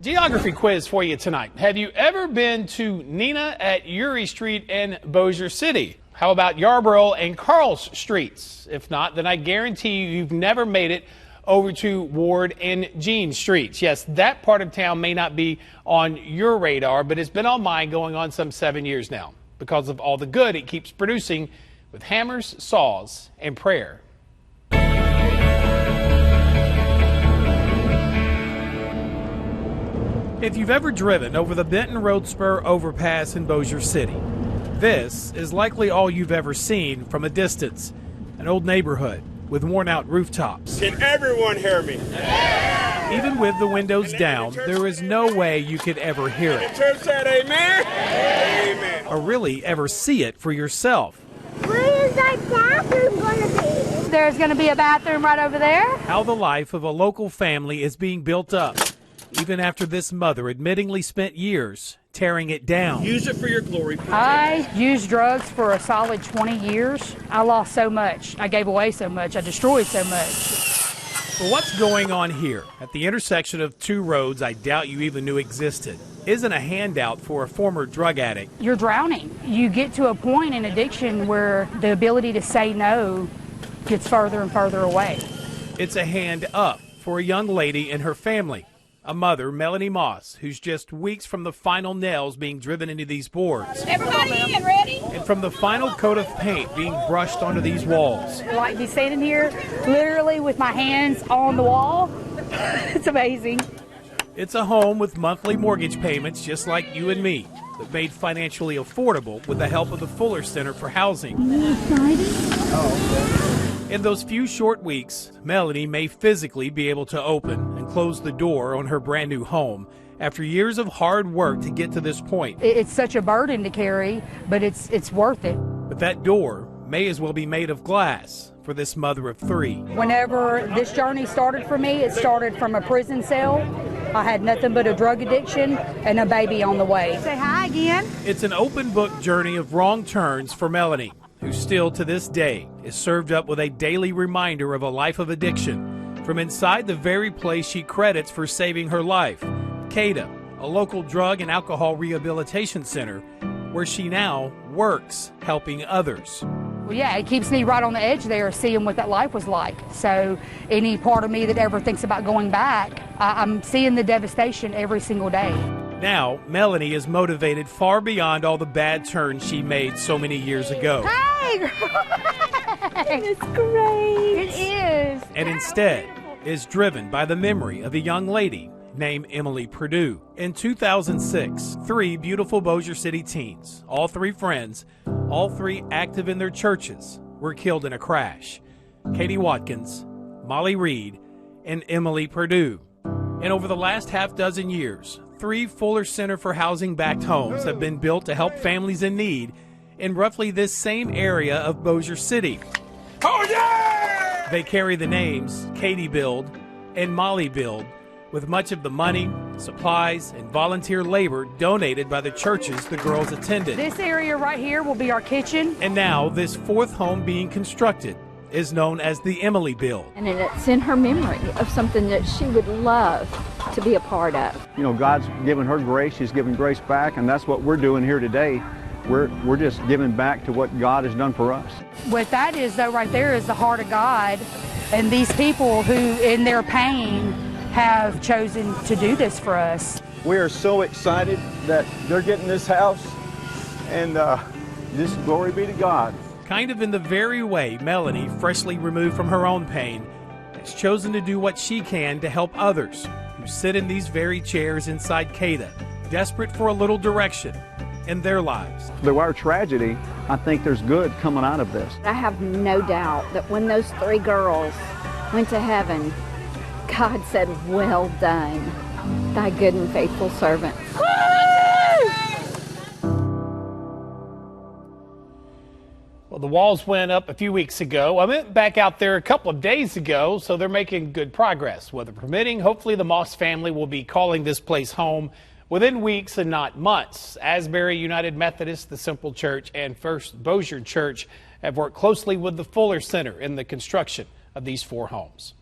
Geography quiz for you tonight. Have you ever been to Nina at Uri Street in Bossier City? How about Yarborough and Carls Streets? If not, then I guarantee you've never made it over to Ward and Jean Streets. Yes, that part of town may not be on your radar, but it's been on mine going on some 7 years now because of all the good it keeps producing with hammers, saws, and prayer. If you've ever driven over the Benton Road Spur overpass in Bossier City, this is likely all you've ever seen from a distance. An old neighborhood with worn-out rooftops. Can everyone hear me? Yeah! Even with the windows down, there is no way you could ever hear it. The church said amen? Amen. Or really ever see it for yourself. Where is our bathroom going to be? There's going to be a bathroom right over there. How the life of a local family is being built up, even after this mother admittingly spent years tearing it down. Use it for your glory. I used drugs for a solid 20 years. I lost so much. I gave away so much. I destroyed so much. But what's going on here at the intersection of two roads I doubt you even knew existed isn't a handout for a former drug addict. You're drowning. You get to a point in addiction where the ability to say no gets further and further away. It's a hand up for a young lady and her family. A mother, Melanie Moss, who's just weeks from the final nails being driven into these boards. Everybody in, ready? And from the final coat of paint being brushed onto these walls. Like be standing here literally with my hands on the wall. It's amazing. It's a home with monthly mortgage payments just like you and me, but made financially affordable with the help of the Fuller Center for Housing. In those few short weeks, Melanie may physically be able to open and close the door on her brand new home after years of hard work to get to this point. It's such a burden to carry, but it's worth it. But that door may as well be made of glass for this mother of three. Whenever this journey started for me, it started from a prison cell. I had nothing but a drug addiction and a baby on the way. Say hi again. It's an open book journey of wrong turns for Melanie, who still to this day is served up with a daily reminder of a life of addiction from inside the very place she credits for saving her life, CADA, a local drug and alcohol rehabilitation center where she now works helping others. Well, yeah, it keeps me right on the edge there, seeing what that life was like. So any part of me that ever thinks about going back, I'm seeing the devastation every single day. Now, Melanie is motivated far beyond all the bad turns she made so many years ago. Hey! It's great. It is. And instead is driven by the memory of a young lady named Emily Perdue. In 2006, three beautiful Bossier City teens, all three friends, all three active in their churches, were killed in a crash. Katie Watkins, Molly Reed, and Emily Perdue. And over the last half dozen years, 3 Fuller Center for Housing-backed homes have been built to help families in need in roughly this same area of Bossier City. Oh, yeah! They carry the names Katie Build and Molly Build, with much of the money, supplies, and volunteer labor donated by the churches the girls attended. This area right here will be our kitchen. And now this fourth home being constructed is known as the Emily Build. And it's in her memory of something that she would love to be a part of. You know, God's given her grace, she's given grace back, and that's what we're doing here today. We're just giving back to what God has done for us. What that is, though, right there is the heart of God. And these people who, in their pain, have chosen to do this for us. We are so excited that they're getting this house, and just glory be to God. Kind of in the very way Melanie, freshly removed from her own pain, has chosen to do what she can to help others who sit in these very chairs inside CADA, desperate for a little direction in their lives. Through our tragedy, I think there's good coming out of this. I have no doubt that when those 3 girls went to heaven, God said, "Well done, thy good and faithful servant." Well, the walls went up a few weeks ago. I went back out there a couple of days ago, so they're making good progress. Weather permitting, hopefully the Moss family will be calling this place home within weeks and not months. Asbury United Methodist, the Simple Church, and First Bossier Church have worked closely with the Fuller Center in the construction of these 4 homes.